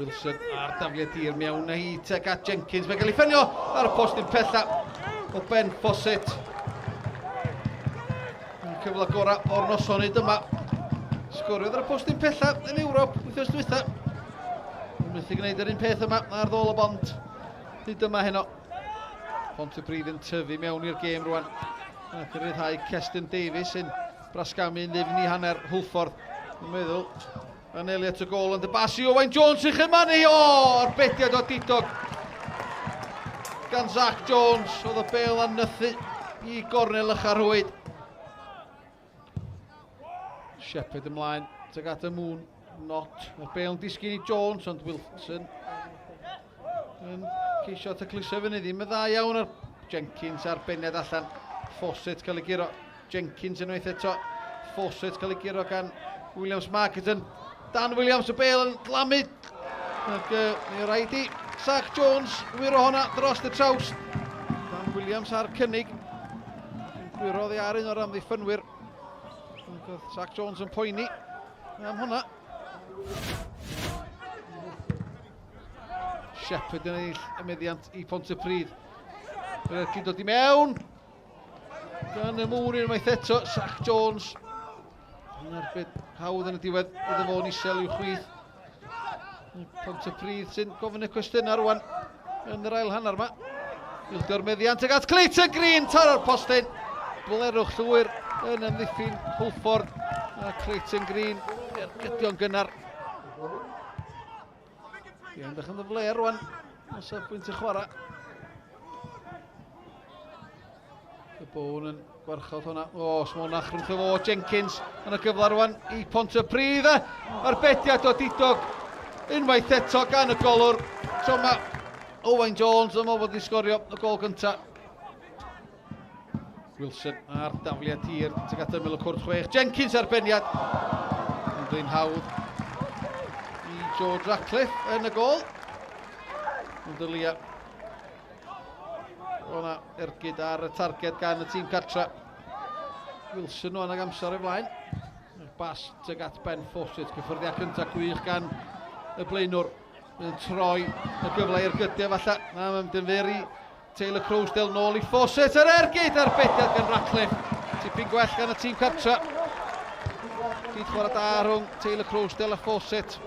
Wilson ar dafliad tir mewn na hi teg at Jenkins. Mae'n cael ei ffynio ar y postyn pella o Ben Fawcett. Cyfle gorau o'r nosonydd yma. Sgoriodd ar y postyn pella yn Ewrop wythnos diwetha. Methu gwneud yr un peth yma ar ddol o bont. Hyd yma heno. Pontypridd yn tyfu mewn i'r gêm rwan. Ac yn ryddhau Cestyn Davies sy'n brasgamu yn ddifn i hanner Hwlffordd. Yn meddwl, yn Elliot y gol yn dybasu Owain Jones i'ch ymani. Arbediad o didog gan Zach Jones. Oedd y bel a nythu i gornel Uchafbwyntiau. Shepherd ymlaen, teg at y mŵn, not. Mae'r bel yn disgyn i Jones, ond Wilson yn ceisio tacluso fyny ddim yn dda iawn ar Jenkins ar beniad allan. Fawcett cael ei giro, Jenkins unwaith eto. Fawcett cael ei giro gan Williams Marketon. Dan Williams y bel yn glamu. Ac mae'n rhaid i Zach Jones wyro honna dros y traws. Dan Williams ar cynnig. Gwirodd ei ar un o'r amddiffynwyr. Zach Jones yn poeni am hwnna. Shepherd yn eill y meddiant i Pontypridd. Yr ergyd dod i mewn. Gan y mŵr unwaith eto, Zach Jones. Yn erbyn hawdd yn y diwedd, iddo fo'n isel i'w chwith. Pontypridd sy'n gofyn y cwestiynau rwan yn yr ail hanner yma. Ildo'r meddiant ag at Clayton Green tar o'r postyn. Blerwch llwyr yn ymddiffyn Hwlffordd a Clayton Green gydion gynnar. I'n dech yn y fler rwan os o bwynt y chwarae. Y Bown yn gwarchod hwnna. Smonach rhwngth o Jenkins yn y gyfle rwan i Pontypridd. Arbediad o didog unwaith eto gan y golwr. So mae Owain Jones yn meddwl bod i sgorio y gol gyntaf. Wilson ar dafliad tir, teg at ymyl y cwrt chwech. Jenkins ar beniad. Yn dweud hawdd i George Ratcliffe yn y gol. Yn dylia. O'na ergyd ar y targed gan y tîm cartra. Wilson o'n ag amser o'i flaen. Bas teg at Ben Fawcett. Cyffyrddiad cyntaf gwych gan y blaenwr. Yn troi y gyfle i'r gydiau falle. Na, mae'n dynferi Taylor Crowsdale nôl i Fawcett ar ergyd ar bediad gan Ratcliffe. Tipyn gwell gan y tîm cartra. Gyd chwarae da rhwng Taylor Crowsdale a Fawcett.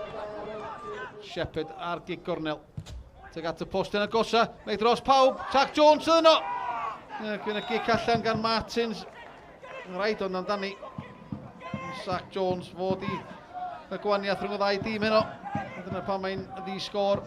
Shepherd ar gig gornel. Teg at y post yn agosa. Mae dros pawb. Zach Jones yn yno. Gwyn y gig allan gan Martins. Rhaid ond amdani. Zach Jones fod i y gwaniaeth rhwng y ddau dîm heno. Dyna pan mae'n ddi-sgôr.